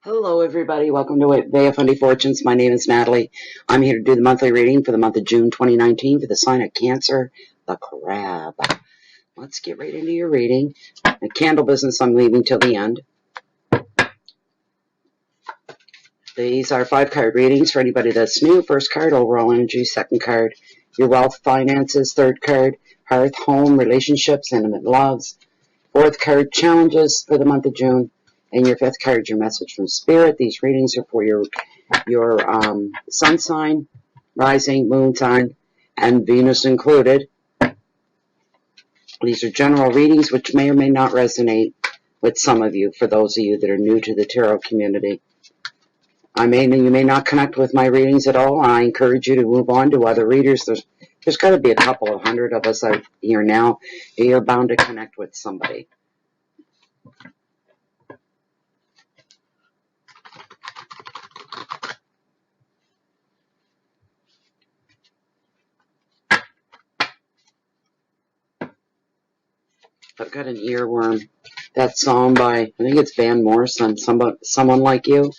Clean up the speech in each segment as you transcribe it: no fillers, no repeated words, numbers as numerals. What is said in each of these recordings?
Hello, everybody. Welcome to Bay of Fundy Fortunes. My name is Natalie. I'm here to do the monthly reading for the month of June 2019 for the sign of Cancer, the Crab. Let's get right into your reading. The candle business I'm leaving till the end. These are 5-card readings for anybody that's new. First card, overall energy. Second card, your wealth, finances. Third card, hearth, home, relationships, intimate loves. Fourth card, challenges for the month of June. And your fifth card, your message from Spirit. These readings are for your sun sign, rising, moon sign, and Venus included. These are general readings which may or may not resonate with some of you, for those of you that are new to the tarot community. You may not connect with my readings at all. I encourage you to move on to other readers. There's got to be a couple of hundred of us out here now. You're bound to connect with somebody. I've got an earworm. That song by, I think it's Van Morrison, Someone Like You.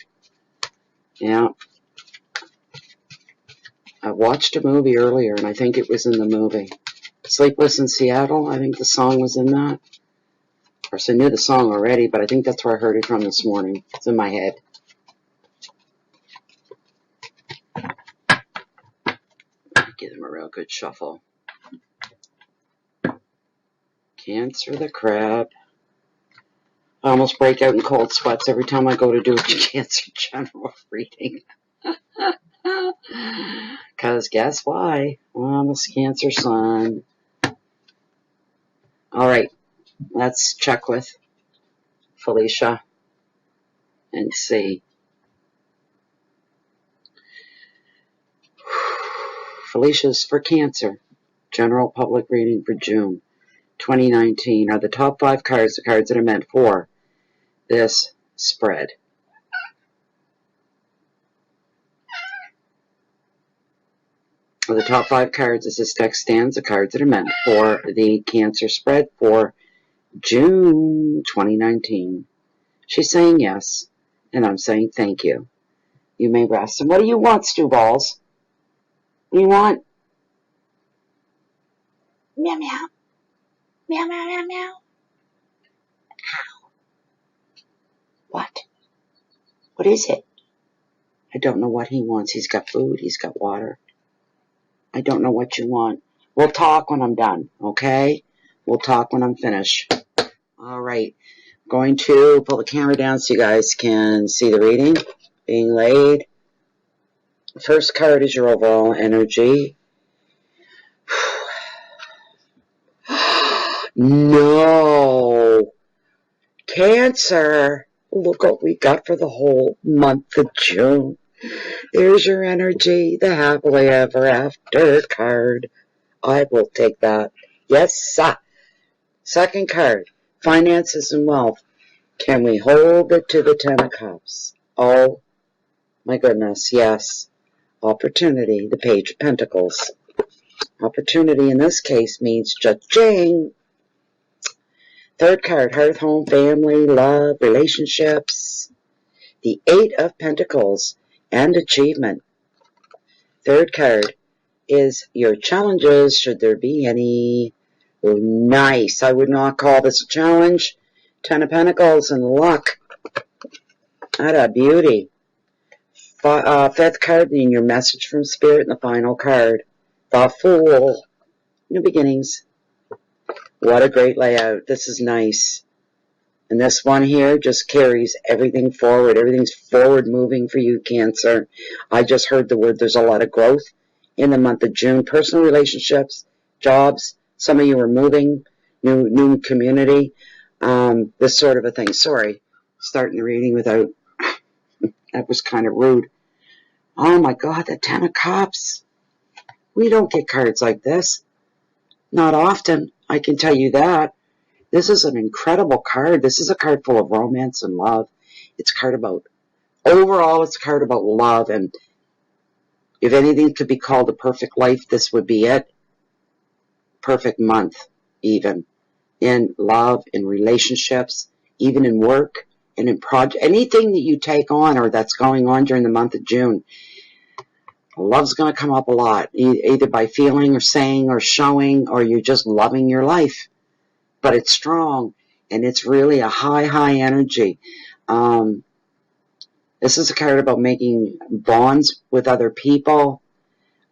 Yeah. I watched a movie earlier, and I think it was in the movie. Sleepless in Seattle, I think the song was in that. Of course, I knew the song already, but I think that's where I heard it from this morning. It's in my head. Give them a real good shuffle. Cancer the Crab. I almost break out in cold sweats every time I go to do a Cancer general reading. Because guess why? I'm a Cancer sun. Alright, let's check with Felicia and see. Felicia's for Cancer. General public reading for June 2019 are the top 5 cards, the cards that are meant for this spread. The top 5 cards, as this text stands, the cards that are meant for the Cancer spread for June 2019. She's saying yes, and I'm saying thank you. You may rest. And what do you want, Stu Balls? What do you want? Meow, meow. Meow, meow, meow, meow. Ow. What? What is it? I don't know what he wants. He's got food. He's got water. I don't know what you want. We'll talk when I'm done, okay? We'll talk when I'm finished. All right. I'm going to pull the camera down so you guys can see the reading being laid. The first card is your overall energy. No. Cancer. Look what we got for the whole month of June. There's your energy, the happily ever after card. I will take that. Yes, sir. Second card, finances and wealth. Can we hold it to the 10 of Cups? Oh, my goodness, yes. Opportunity, the Page of Pentacles. Opportunity in this case means cha-ching. Third card, hearth, home, family, love, relationships. The 8 of Pentacles and achievement. Third card is your challenges, should there be any. Oh, nice. I would not call this a challenge. 10 of Pentacles and luck. What a beauty. Fifth card being your message from Spirit, and the final card, the Fool. New beginnings. What a great layout. This is nice. And this one here just carries everything forward. Everything's forward moving for you, Cancer. I just heard the word there's a lot of growth in the month of June. Personal relationships, jobs. Some of you are moving, new community, this sort of a thing. Sorry, starting the reading without, that was kind of rude. Oh my God, the 10 of Cups. We don't get cards like this. Not often, I can tell you that. This is an incredible card. This is a card full of romance and love. It's a card about, overall, it's a card about love. And if anything could be called a perfect life, this would be it. Perfect month, even. In love, in relationships, even in work, and in anything that you take on or that's going on during the month of June, love's going to come up a lot, either by feeling or saying or showing, or you're just loving your life. But it's strong, and it's really a high energy. This is a card about making bonds with other people.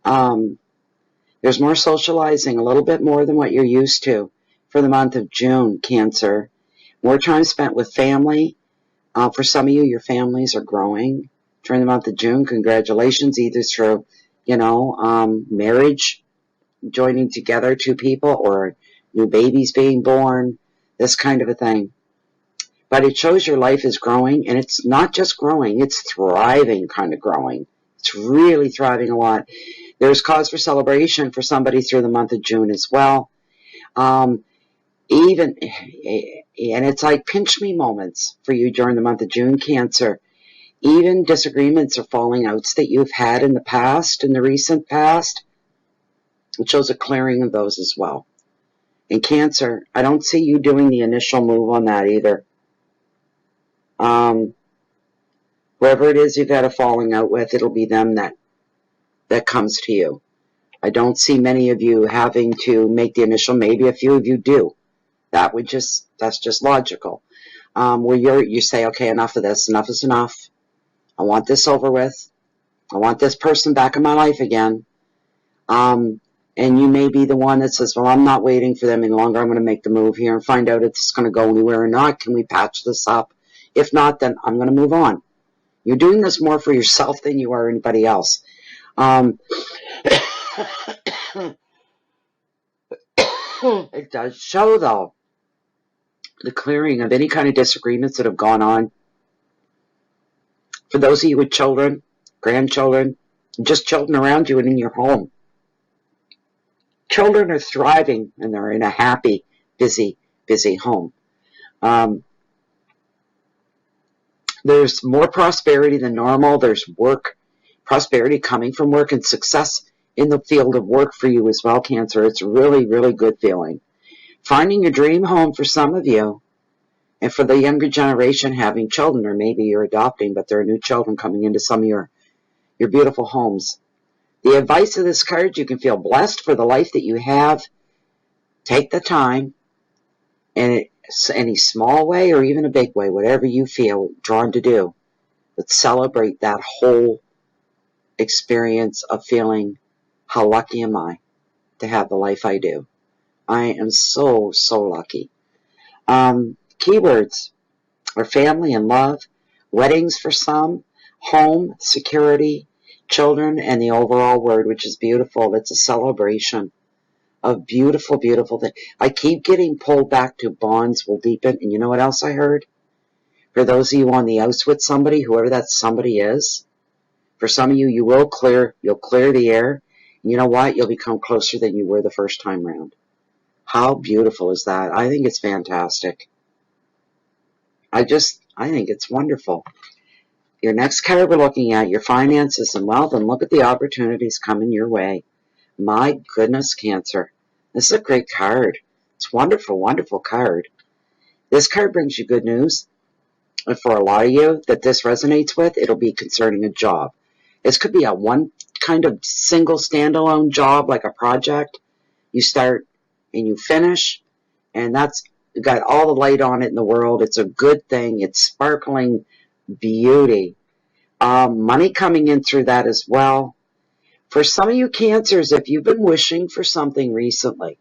There's more socializing, a little bit more than what you're used to for the month of June, Cancer. More time spent with family. For some of you, your families are growing during the month of June. Congratulations, either through, marriage, joining together two people, or new babies being born, this kind of a thing. But it shows your life is growing, and it's not just growing, it's thriving kind of growing. It's really thriving a lot. There's cause for celebration for somebody through the month of June as well. And it's like pinch me moments for you during the month of June, Cancer. Even disagreements or falling outs that you've had in the past, in the recent past, it shows a clearing of those as well. In Cancer, I don't see you doing the initial move on that either. Whoever it is you've had a falling out with, it'll be them that comes to you. I don't see many of you having to make the initial. Maybe a few of you do. That's just logical. Where you say, okay, enough of this. Enough is enough. I want this over with. I want this person back in my life again. And you may be the one that says, well, I'm not waiting for them any longer. I'm going to make the move here and find out if it's going to go anywhere or not. Can we patch this up? If not, then I'm going to move on. You're doing this more for yourself than you are anybody else. It does show, though, the clearing of any kind of disagreements that have gone on. For those of you with children, grandchildren, just children around you and in your home. Children are thriving, and they're in a happy, busy home. There's more prosperity than normal. There's work, prosperity coming from work, and success in the field of work for you as well, Cancer. It's really, really good feeling. Finding your dream home for some of you, and for the younger generation having children, or maybe you're adopting, but there are new children coming into some of your beautiful homes. The advice of this card, you can feel blessed for the life that you have. Take the time, and any small way or even a big way, whatever you feel drawn to do, but celebrate that whole experience of feeling, how lucky am I to have the life I do. I am so lucky. Keywords are family and love, weddings for some, home, security, children, and the overall word, which is beautiful. It's a celebration of beautiful thing. I keep getting pulled back to bonds will deepen. And you know what else I heard? For those of you on the outs with somebody, whoever that somebody is, for some of you, you'll clear the air. And you know what? You'll become closer than you were the first time round. How beautiful is that? I think it's fantastic. I think it's wonderful. Your next card we're looking at, your finances and wealth, and look at the opportunities coming your way. My goodness, Cancer. This is a great card. It's a wonderful card. This card brings you good news. And for a lot of you that this resonates with, it'll be concerning a job. This could be a one kind of single standalone job, like a project. You start and you finish, and that's got all the light on it in the world. It's a good thing. It's sparkling beauty. Money coming in through that as well. For some of you Cancers, if you've been wishing for something recently,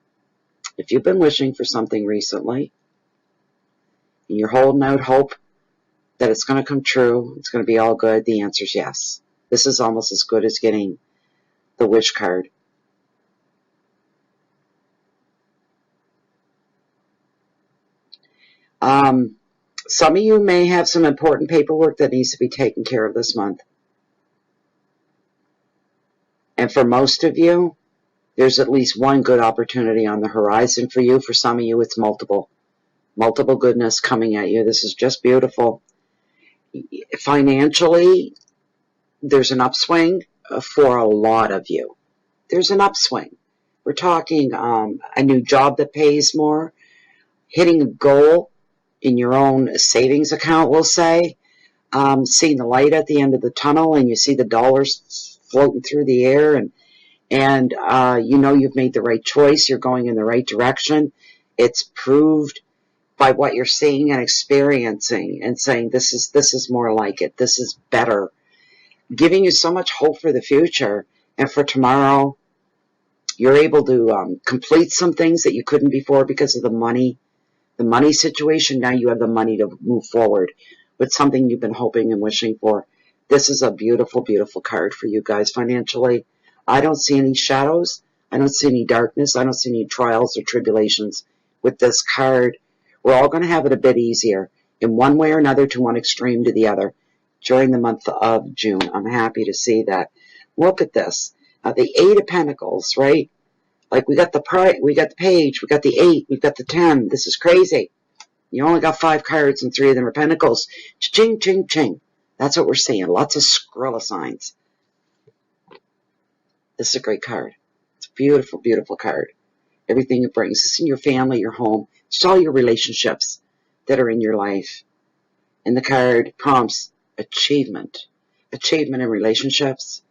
and you're holding out hope that it's going to come true, it's going to be all good, the answer is yes. This is almost as good as getting the wish card. Some of you may have some important paperwork that needs to be taken care of this month. And for most of you, there's at least one good opportunity on the horizon for you. For some of you, it's multiple goodness coming at you. This is just beautiful. Financially, there's an upswing for a lot of you. There's an upswing. We're talking a new job that pays more, hitting a goal in your own savings account, we'll say, seeing the light at the end of the tunnel, and you see the dollars floating through the air, and you know you've made the right choice. You're going in the right direction. It's proved by what you're seeing and experiencing, and saying this is more like it. This is better, giving you so much hope for the future and for tomorrow. You're able to complete some things that you couldn't before because of the money situation. Now you have the money to move forward with something you've been hoping and wishing for. This is a beautiful, beautiful card for you guys financially. I don't see any shadows. I don't see any darkness. I don't see any trials or tribulations with this card. We're all going to have it a bit easier in one way or another, to one extreme to the other, during the month of June. I'm happy to see that. Look at this. The 8 of Pentacles, right? Like we got the page, we got the 8, we've got the 10. This is crazy. You only got 5 cards and 3 of them are Pentacles. Ching, ching, ching. That's what we're seeing. Lots of Skrilla signs. This is a great card. It's a beautiful, beautiful card. Everything it brings. It's in your family, your home. It's all your relationships that are in your life. And the card prompts achievement. Achievement in relationships.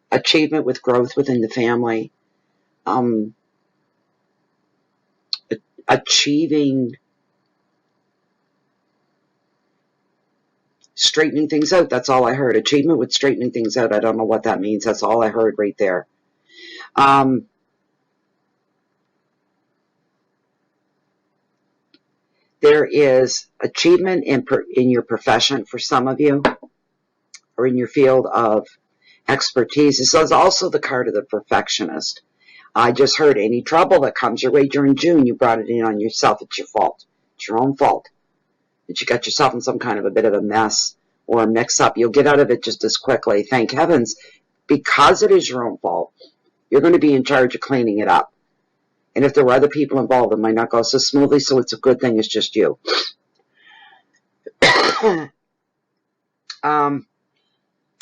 Achievement with growth within the family. Achieving, straightening things out. That's all I heard. Achievement with straightening things out. I don't know what that means. That's all I heard right there. There is achievement in your profession for some of you, or in your field of expertise. This is also the card of the perfectionist. I just heard any trouble that comes your way during June, you brought it in on yourself. It's your fault. It's your own fault. That you got yourself in some kind of a bit of a mess or a mix-up. You'll get out of it just as quickly. Thank heavens. Because it is your own fault, you're going to be in charge of cleaning it up. And if there were other people involved, it might not go so smoothly, so it's a good thing it's just you.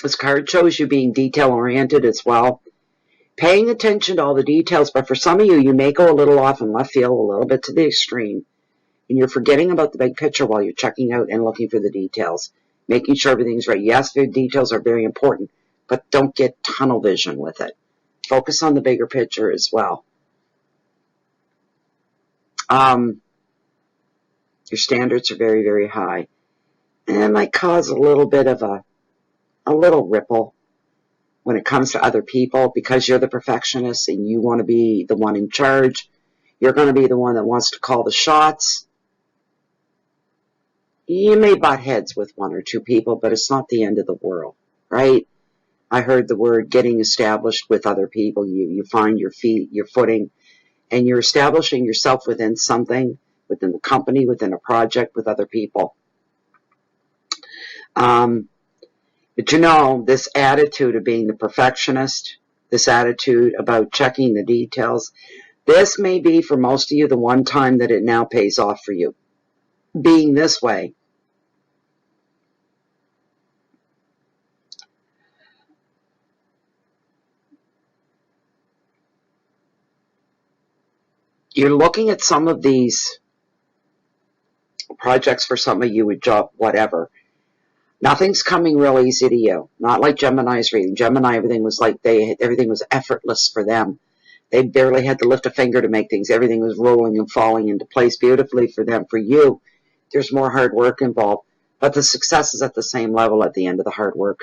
This card shows you being detail-oriented as well. Paying attention to all the details, but for some of you, you may go a little off in left field, a little bit to the extreme, and you're forgetting about the big picture while you're checking out and looking for the details, making sure everything's right. Yes, the details are very important, but don't get tunnel vision with it. Focus on the bigger picture as well. Your standards are very, very high. And it might cause a little bit of a little ripple when it comes to other people, because you're the perfectionist and you want to be the one in charge. You're going to be the one that wants to call the shots. You may butt heads with 1 or 2 people, but it's not the end of the world, right? I heard the word getting established with other people. You find your feet, your footing, and you're establishing yourself within something, within the company, within a project, with other people. But you know, this attitude of being the perfectionist, this attitude about checking the details, this may be for most of you the one time that it now pays off for you. Being this way. You're looking at some of these projects for some of you with job, whatever. Nothing's coming real easy to you. Not like Gemini's reading. Gemini, everything was effortless for them. They barely had to lift a finger to make things. Everything was rolling and falling into place beautifully for them. For you, there's more hard work involved. But the success is at the same level at the end of the hard work.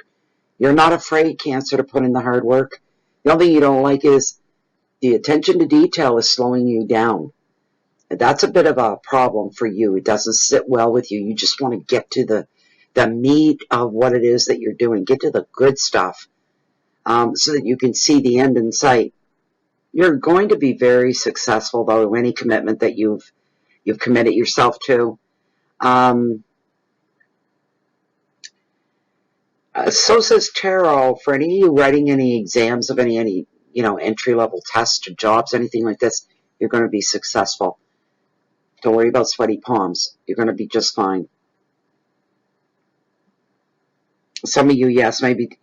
You're not afraid, Cancer, to put in the hard work. The only thing you don't like is the attention to detail is slowing you down. And that's a bit of a problem for you. It doesn't sit well with you. You just want to get to the meat of what it is that you're doing. Get to the good stuff, so that you can see the end in sight. You're going to be very successful, though, in any commitment that you've committed yourself to. So says Tarot. For any of you writing any exams of any entry-level tests or jobs, anything like this, you're going to be successful. Don't worry about sweaty palms. You're going to be just fine. Some of you, yes, maybe.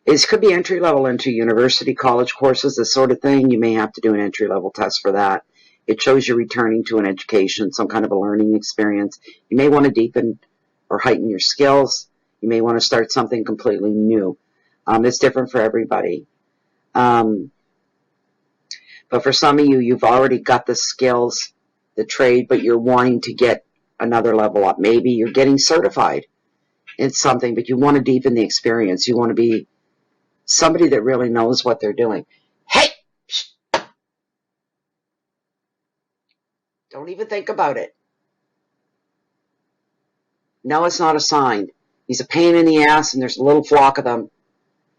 It could be entry-level into university, college courses, this sort of thing. You may have to do an entry-level test for that. It shows you're returning to an education, some kind of a learning experience. You may want to deepen or heighten your skills. You may want to start something completely new. It's different for everybody. But for some of you, you've already got the skills, the trade, but you're wanting to get another level up. Maybe you're getting certified in something, but you want to deepen the experience. You want to be somebody that really knows what they're doing. Hey! Don't even think about it. No, it's not a sign. He's a pain in the ass, and there's a little flock of them.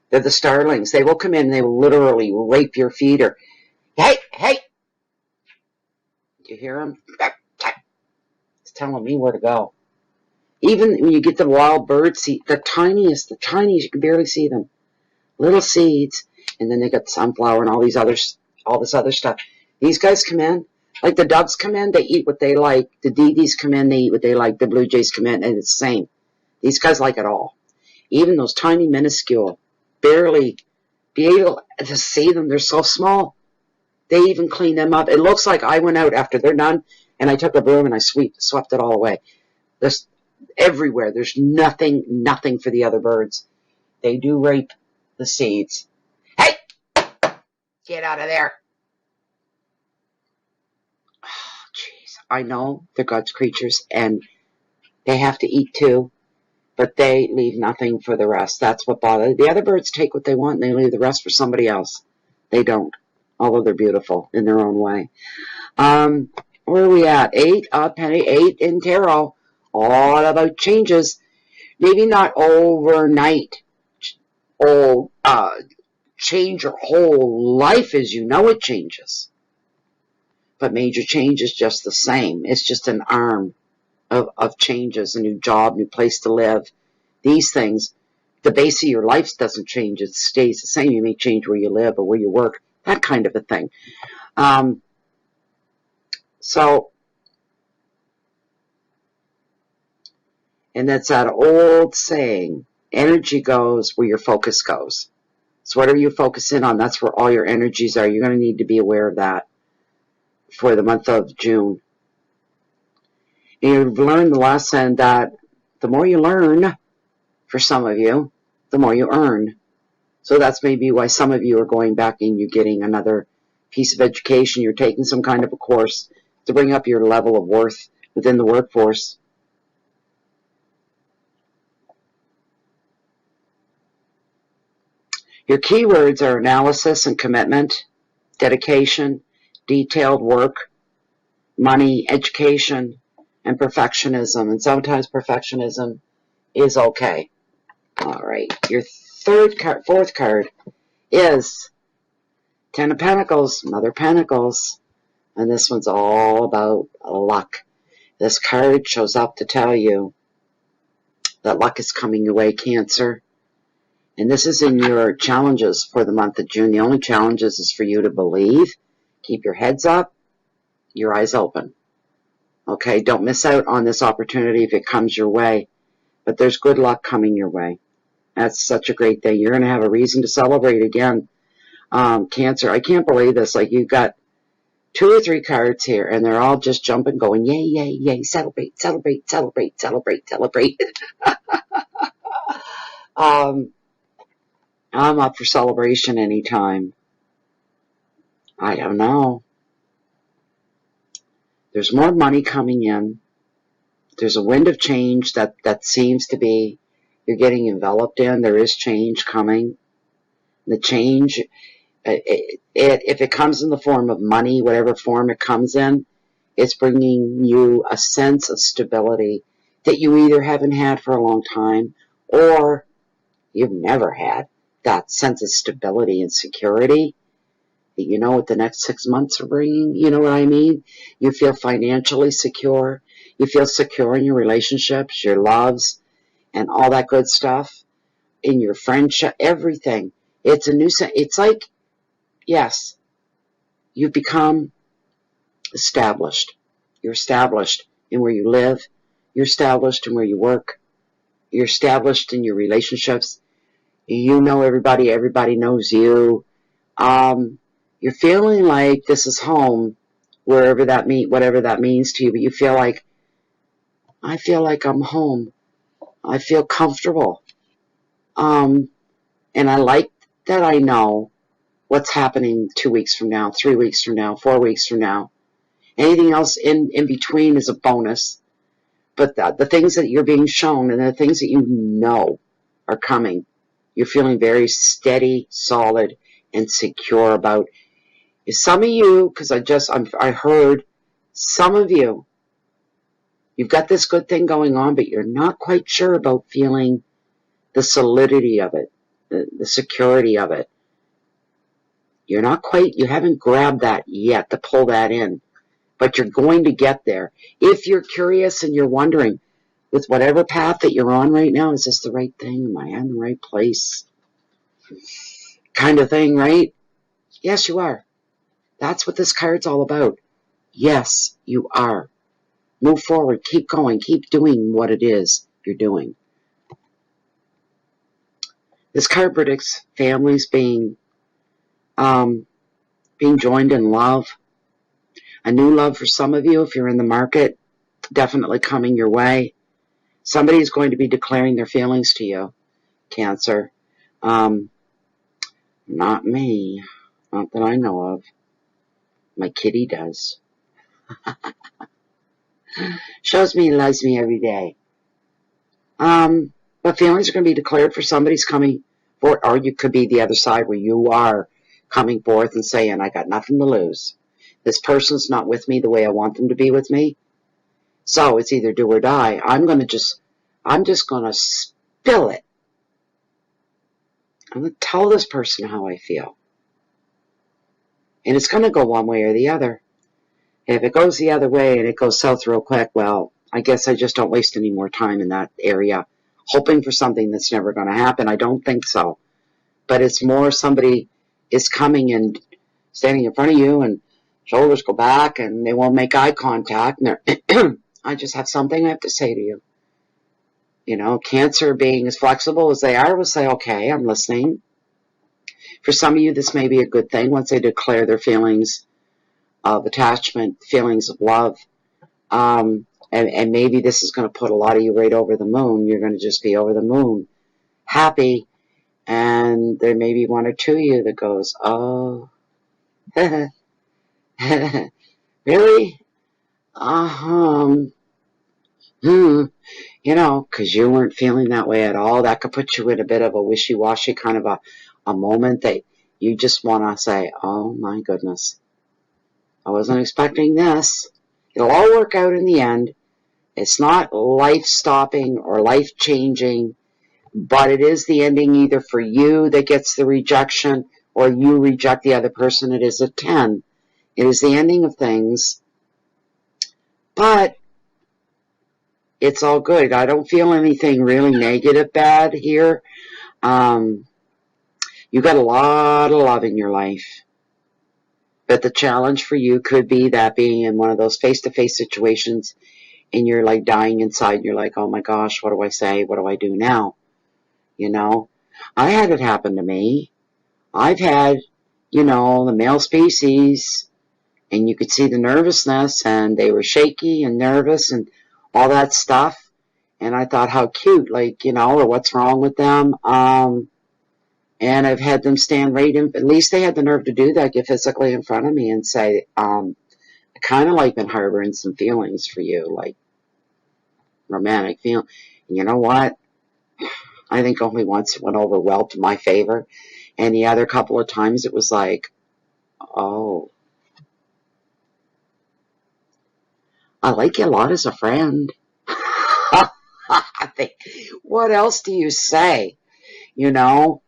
They're the starlings. They will come in and they will literally rape your feeder. Hey, hey! Do you hear him? He's telling me where to go. Even when you get the wild bird seed, the tiniest, you can barely see them. Little seeds, and then they got sunflower and all this other stuff. These guys come in, like the doves come in, they eat what they like. The DDs come in, they eat what they like. The blue jays come in, and it's the same. These guys like it all. Even those tiny, minuscule, barely be able to see them. They're so small. They even clean them up. It looks like I went out after they're done, and I took a broom and I swept it all away. There's everywhere. There's nothing for the other birds. They do rape the seeds. Hey! Get out of there. Oh, jeez. I know they're God's creatures, and they have to eat too, but they leave nothing for the rest. That's what bothers. The other birds take what they want, and they leave the rest for somebody else. They don't, although they're beautiful in their own way. Where are we at? 8, penny 8 in tarot. All about changes. Maybe not overnight. Change your whole life as you know it changes. But major change is just the same. It's just an arm of changes, a new job, new place to live. These things, the base of your life doesn't change. It stays the same. You may change where you live or where you work, that kind of a thing. And that's that old saying, energy goes where your focus goes. So whatever you focus in on, that's where all your energies are. You're going to need to be aware of that for the month of June. And you've learned the lesson that the more you learn, for some of you, the more you earn. So that's maybe why some of you are going back and you're getting another piece of education. You're taking some kind of a course to bring up your level of worth within the workforce. Your keywords are analysis and commitment, dedication, detailed work, money, education, and perfectionism. And sometimes perfectionism is okay. All right. Your fourth card is Ten of Pentacles, Mother Pentacles. And this one's all about luck. This card shows up to tell you that luck is coming your way, Cancer. And this is in your challenges for the month of June. The only challenges is for you to believe, keep your heads up, your eyes open. Okay, don't miss out on this opportunity if it comes your way. But there's good luck coming your way. That's such a great thing. You're going to have a reason to celebrate again. Cancer, I can't believe this. Like, you've got 2 or 3 cards here, and they're all just jumping, going, yay, yay, yay, celebrate, celebrate, celebrate, celebrate, celebrate. I'm up for celebration anytime. I don't know. There's more money coming in. There's a wind of change that seems to be you're getting enveloped in. There is change coming. The change, if it comes in the form of money, whatever form it comes in, it's bringing you a sense of stability that you either haven't had for a long time or you've never had. That sense of stability and security that you know what the next 6 months are bringing. You know what I mean? You feel financially secure. You feel secure in your relationships, your loves, and all that good stuff. In your friendship, everything. It's a new set. It's like, yes, you've become established. You're established in where you live. You're established in where you work. You're established in your relationships. You know everybody. Everybody knows you. You're feeling like this is home whatever that means to you, but you feel like, I feel like I'm home. I feel comfortable. And I like that I know what's happening 2 weeks from now, 3 weeks from now, 4 weeks from now. Anything else in between is a bonus. But the things that you're being shown and the things that you know are coming, you're feeling very steady, solid, and secure about. Some of you, because I heard some of you, you've got this good thing going on, but you're not quite sure about feeling the solidity of it, the security of it. You haven't grabbed that yet to pull that in, but you're going to get there. If you're curious and you're wondering, with whatever path that you're on right now, is this the right thing? Am I in the right place? Kind of thing, right? Yes, you are. That's what this card's all about. Yes, you are. Move forward. Keep going. Keep doing what it is you're doing. This card predicts families being joined in love. A new love for some of you, if you're in the market, definitely coming your way. Somebody is going to be declaring their feelings to you, Cancer. Not me. Not that I know of. My kitty does. Shows me he loves me every day. But feelings are going to be declared for somebody's coming forth, or you could be the other side where you are coming forth and saying, I got nothing to lose. This person's not with me the way I want them to be with me. So it's either do or die. I'm just going to spill it. I'm going to tell this person how I feel. And it's going to go one way or the other. If it goes the other way and it goes south real quick, well, I guess I just don't waste any more time in that area, hoping for something that's never going to happen. I don't think so. But it's more somebody is coming and standing in front of you and shoulders go back and they won't make eye contact. And I just have something I have to say to you. You know, Cancer being as flexible as they are will say, okay, I'm listening. For some of you, this may be a good thing once they declare their feelings of attachment, feelings of love. And maybe this is going to put a lot of you right over the moon. You're going to just be over the moon, happy. And there may be one or two of you that goes, oh, really? You know, because you weren't feeling that way at all. That could put you in a bit of a wishy-washy kind of a moment that you just want to say, oh my goodness, I wasn't expecting this. It'll all work out in the end. It's not life-stopping or life-changing, but it is the ending either for you that gets the rejection or you reject the other person. It is a 10. It is the ending of things, but it's all good. I don't feel anything really negative bad here. You got a lot of love in your life. But the challenge for you could be that being in one of those face-to-face situations and you're like dying inside and you're like, oh my gosh, what do I say? What do I do now? You know, I had it happen to me. I've had, you know, the male species and you could see the nervousness and they were shaky and nervous and all that stuff. And I thought, how cute, like, you know, or what's wrong with them? And I've had them stand right in, at least they had the nerve to do that, get physically in front of me and say, I kind of like been harboring some feelings for you, like romantic feeling. And you know what? I think only once it went over well to my favor. And the other couple of times it was like, oh, I like you a lot as a friend. I think, what else do you say? You know,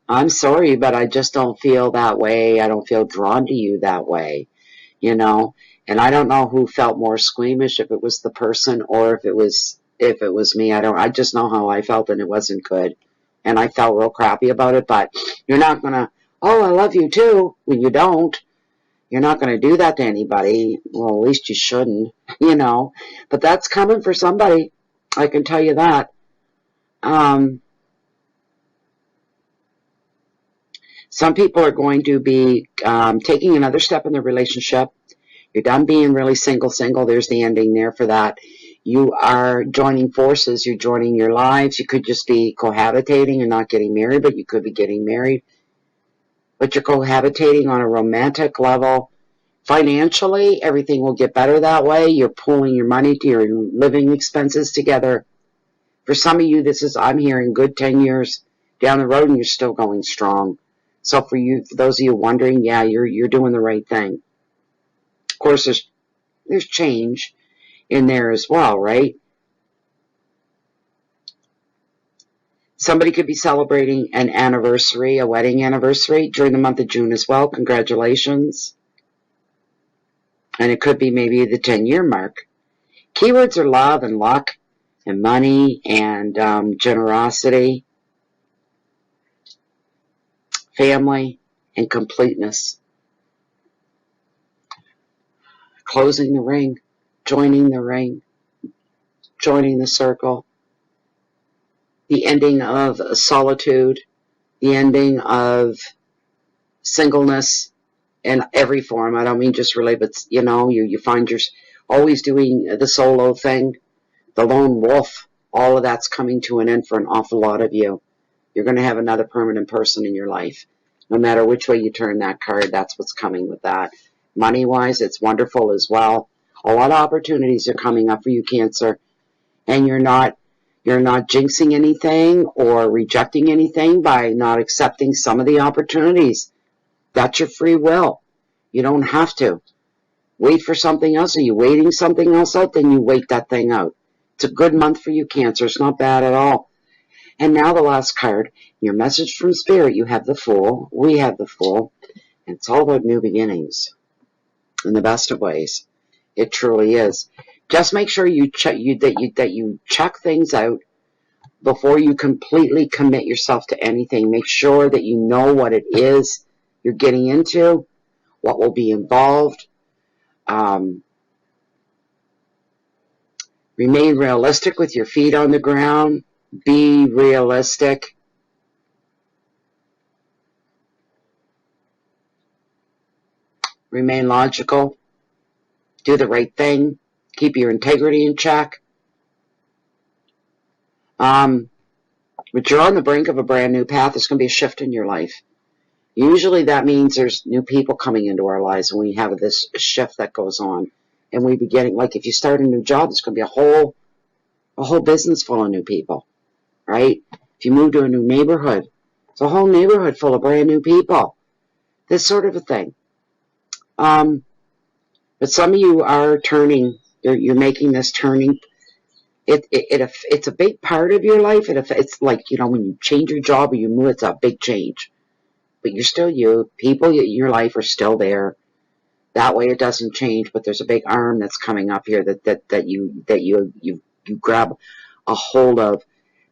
I'm sorry, but I just don't feel that way. I don't feel drawn to you that way, you know. And I don't know who felt more squeamish, if it was the person or if it was me. I just know how I felt, and it wasn't good. And I felt real crappy about it, but you're not gonna, oh, I love you too, when you don't. You're not gonna do that to anybody. Well, at least you shouldn't, you know. But that's coming for somebody. I can tell you that. Some people are going to be taking another step in their relationship. You're done being really single. There's the ending there for that. You are joining forces. You're joining your lives. You could just be cohabitating and not getting married, but you could be getting married. But you're cohabitating on a romantic level. Financially, everything will get better that way. You're pooling your money to your living expenses together. For some of you, I'm hearing good 10 years down the road and you're still going strong. So for those of you wondering, yeah, you're doing the right thing. Of course, there's change in there as well, right? Somebody could be celebrating an anniversary, a wedding anniversary during the month of June as well. Congratulations. And it could be maybe the 10-year mark. Keywords are love and luck and money and generosity, family, and completeness. Closing the ring, joining the circle, the ending of solitude, the ending of singleness in every form. I don't mean just really, but you find you're always doing the solo thing, the lone wolf. All of that's coming to an end for an awful lot of you. You're going to have another permanent person in your life. No matter which way you turn that card, that's what's coming with that. Money-wise, it's wonderful as well. A lot of opportunities are coming up for you, Cancer. And you're not jinxing anything or rejecting anything by not accepting some of the opportunities. That's your free will. You don't have to. Wait for something else. Are you waiting something else out? Then you wait that thing out. It's a good month for you, Cancer. It's not bad at all. And now the last card, your message from Spirit. You have the Fool. We have the Fool. And it's all about new beginnings in the best of ways. It truly is. Just make sure that you check things out before you completely commit yourself to anything. Make sure that you know what it is you're getting into, what will be involved. Remain realistic with your feet on the ground. Be realistic. Remain logical. Do the right thing. Keep your integrity in check. But you're on the brink of a brand new path. There's going to be a shift in your life. Usually that means there's new people coming into our lives when we have this shift that goes on. And we be getting, like if you start a new job, there's going to be a whole business full of new people, right? If you move to a new neighborhood, it's a whole neighborhood full of brand new people. This sort of a thing. But some of you are turning, you're making this turning. It's a big part of your life. It's like, when you change your job or you move, it's a big change. But you're still you. People in your life are still there. That way it doesn't change, but there's a big arm that's coming up here that you grab a hold of,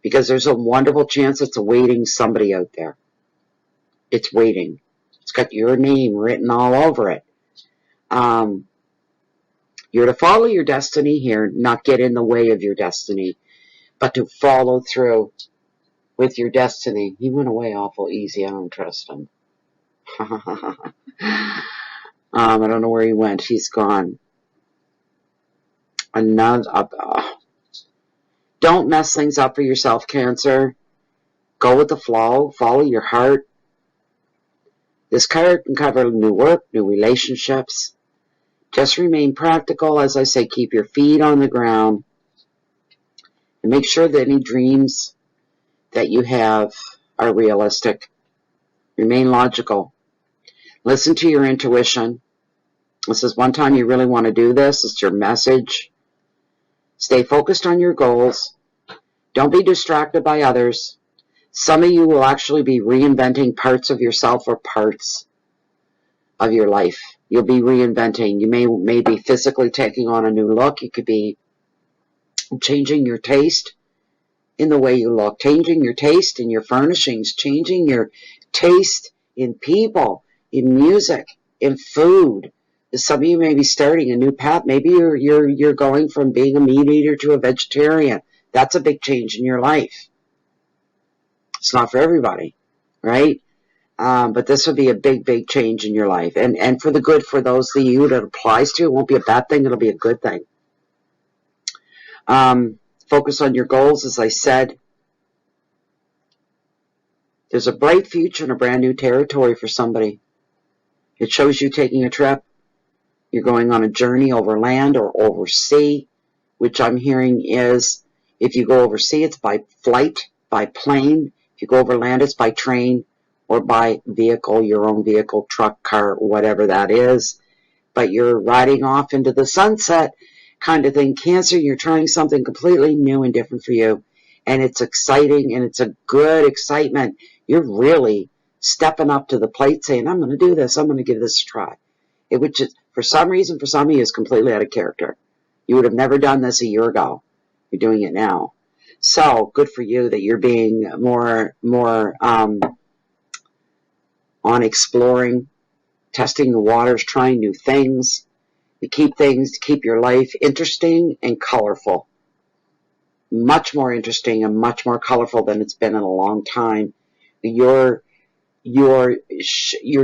because there's a wonderful chance it's awaiting somebody out there. It's waiting. It's got your name written all over it. You're to follow your destiny here, not get in the way of your destiny, but to follow through with your destiny. He went away awful easy. I don't trust him. I don't know where he went. He's gone. Don't mess things up for yourself, Cancer. Go with the flow. Follow your heart. This card can cover new work, new relationships. Just remain practical. As I say, keep your feet on the ground. And make sure that any dreams that you have are realistic. Remain logical. Listen to your intuition. This is one time you really want to do this. It's your message. Stay focused on your goals. Don't be distracted by others. Some of you will actually be reinventing parts of yourself or parts of your life. You'll be reinventing. You may be physically taking on a new look. You could be changing your taste in the way you look, changing your taste in your furnishings, changing your taste in people, in music, in food. Some of you may be starting a new path. Maybe you're going from being a meat eater to a vegetarian. That's a big change in your life. It's not for everybody, right? But this would be a big, big change in your life. And for the good for those of you that it applies to, it won't be a bad thing. It'll be a good thing. Focus on your goals, as I said. There's a bright future and a brand new territory for somebody. It shows you taking a trip. You're going on a journey over land or over sea, which I'm hearing is, if you go over sea, it's by flight, by plane. If you go over land, it's by train or by vehicle, your own vehicle, truck, car, whatever that is. But you're riding off into the sunset kind of thing. Cancer, you're trying something completely new and different for you. And it's exciting, and it's a good excitement. You're really stepping up to the plate saying, I'm going to do this. I'm going to give this a try. Which is, for some reason, for some of you, is completely out of character. You would have never done this a year ago. You're doing it now. So, good for you that you're being more on exploring, testing the waters, trying new things. You keep your life interesting and colorful. Much more interesting and much more colorful than it's been in a long time. You're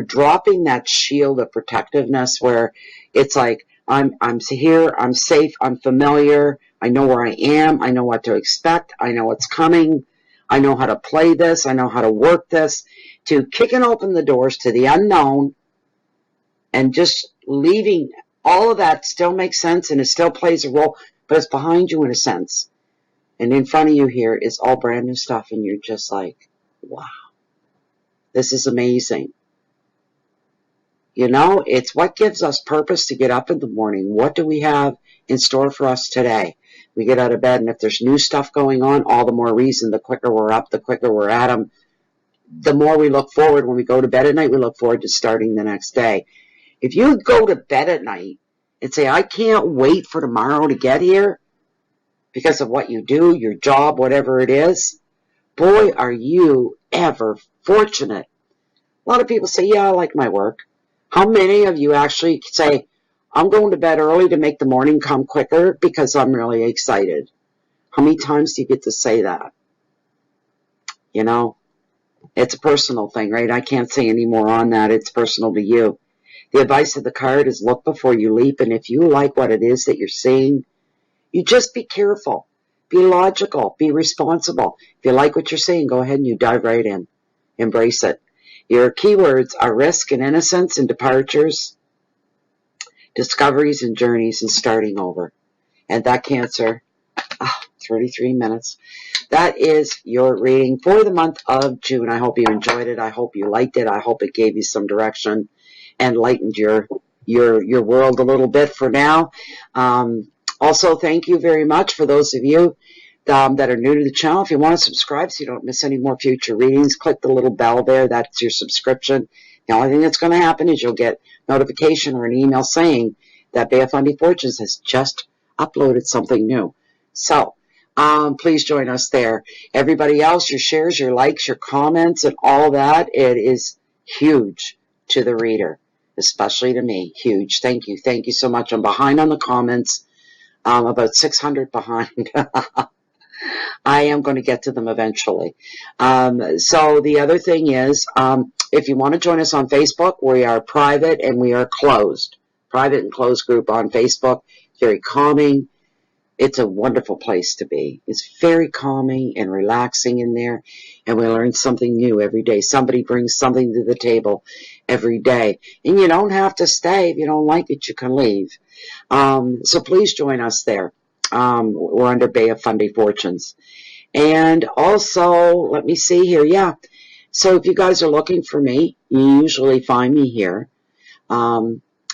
dropping that shield of protectiveness where it's like, I'm here, I'm safe, I'm familiar, I know where I am, I know what to expect, I know what's coming, I know how to play this, I know how to work this, to kicking open the doors to the unknown and just leaving. All of that still makes sense and it still plays a role, but it's behind you in a sense. And in front of you here is all brand new stuff, and you're just like, wow, this is amazing. You know, it's what gives us purpose to get up in the morning. What do we have in store for us today? We get out of bed, and if there's new stuff going on, all the more reason. The quicker we're up, the quicker we're at them. The more we look forward. When we go to bed at night, we look forward to starting the next day. If you go to bed at night and say, I can't wait for tomorrow to get here because of what you do, your job, whatever it is, boy, are you ever fortunate. A lot of people say, yeah, I like my work. How many of you actually say, I'm going to bed early to make the morning come quicker because I'm really excited? How many times do you get to say that? You know, it's a personal thing, right? I can't say any more on that. It's personal to you. The advice of the card is look before you leap, and if you like what it is that you're seeing, you just be careful, be logical, be responsible. If you like what you're seeing, go ahead and you dive right in. Embrace it. Your keywords are risk and innocence and departures, discoveries and journeys and starting over. And that Cancer, 33 minutes. That is your reading for the month of June. I hope you enjoyed it. I hope you liked it. I hope it gave you some direction and lightened your world a little bit for now. Also, thank you very much for those of you that are new to the channel. If you want to subscribe so you don't miss any more future readings, click the little bell there. That's your subscription. The only thing that's going to happen is you'll get notification or an email saying that Bea Fundy Fortunes has just uploaded something new. So, please join us there. Everybody else, your shares, your likes, your comments, and all that, it is huge to the reader, especially to me. Huge. Thank you. Thank you so much. I'm behind on the comments. About 600 behind. I am going to get to them eventually. So the other thing is, if you want to join us on Facebook, we are private and we are closed. Private and closed group on Facebook. Very calming. It's a wonderful place to be. It's very calming and relaxing in there, and we learn something new every day. Somebody brings something to the table every day, and you don't have to stay. If you don't like it, you can leave. So please join us there. We're under Bea Fundy Fortunes. And also, let me see here. Yeah. So if you guys are looking for me, you usually find me here.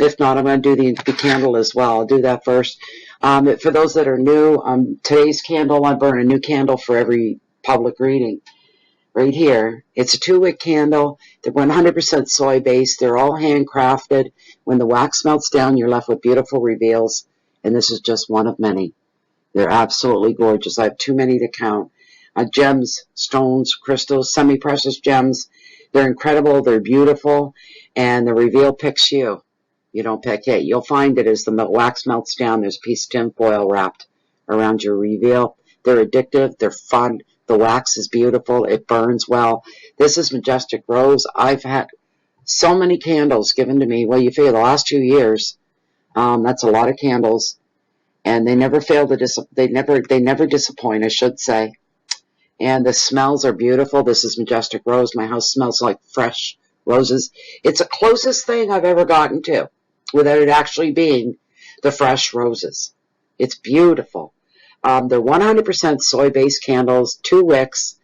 If not, I'm going to do the candle as well. I'll do that first. For those that are new, today's candle, I burn a new candle for every public reading. Right here. It's a 2-wick candle. They're 100% soy-based. They're all handcrafted. When the wax melts down, you're left with beautiful reveals. And this is just one of many. They're absolutely gorgeous. I have too many to count. Gems, stones, crystals, semi-precious gems. They're incredible. They're beautiful. And the reveal picks you. You don't pick it. You'll find it as the wax melts down. There's a piece of tin foil wrapped around your reveal. They're addictive. They're fun. The wax is beautiful. It burns well. This is Majestic Rose. I've had so many candles given to me. Well, you figure the last 2 years, that's a lot of candles, and they never fail to they never disappoint, I should say. And the smells are beautiful. This is Majestic Rose. My house smells like fresh roses. It's the closest thing I've ever gotten to without it actually being the fresh roses. It's beautiful. They're 100% soy-based candles, 2 wicks,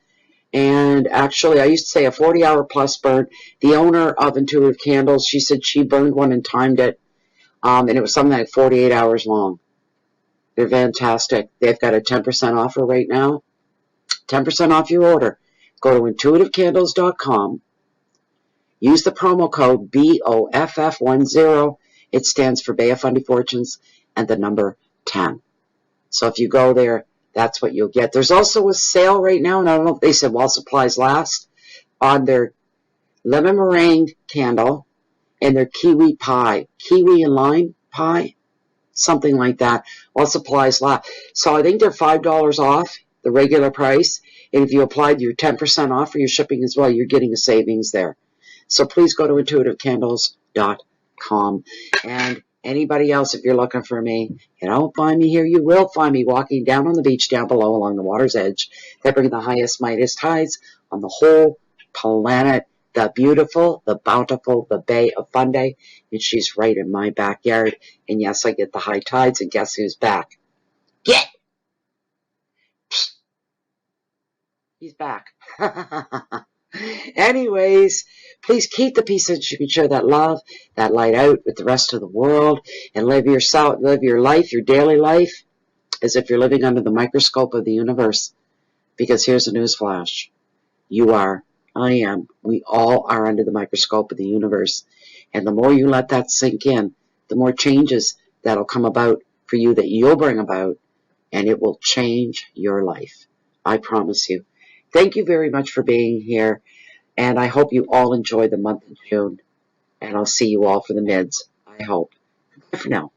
and actually I used to say a 40-hour plus burn. The owner of Intuitive Candles, she said she burned one and timed it, and it was something like 48 hours long. They're fantastic. They've got a 10% offer right now. 10% off your order. Go to intuitivecandles.com. Use the promo code BOFF10. It stands for Bay of Fundy Fortunes and the number 10. So if you go there, that's what you'll get. There's also a sale right now, and I don't know if they said while supplies last, on their lemon meringue candle and their kiwi pie. Kiwi and lime pie? Something like that. While supplies last. So I think they're $5 off the regular price. And if you applied your 10% off for your shipping as well, you're getting a savings there. So please go to intuitivecandles.com. And anybody else, if you're looking for me, you don't find me here, you will find me walking down on the beach down below along the water's edge that bring the highest, mightiest tides on the whole planet. The beautiful, the bountiful, the Bay of Fundy. And she's right in my backyard. And yes, I get the high tides. And guess who's back? Get! He's back. Anyways, please keep the peace and you can share that love, that light out with the rest of the world, and live your life, your daily life, as if you're living under the microscope of the universe. Because here's a news flash. You are, I am, we all are under the microscope of the universe. And the more you let that sink in, the more changes that'll come about for you that you'll bring about, and it will change your life. I promise you. Thank you very much for being here, and I hope you all enjoy the month of June, and I'll see you all for the mids, I hope. Bye for now.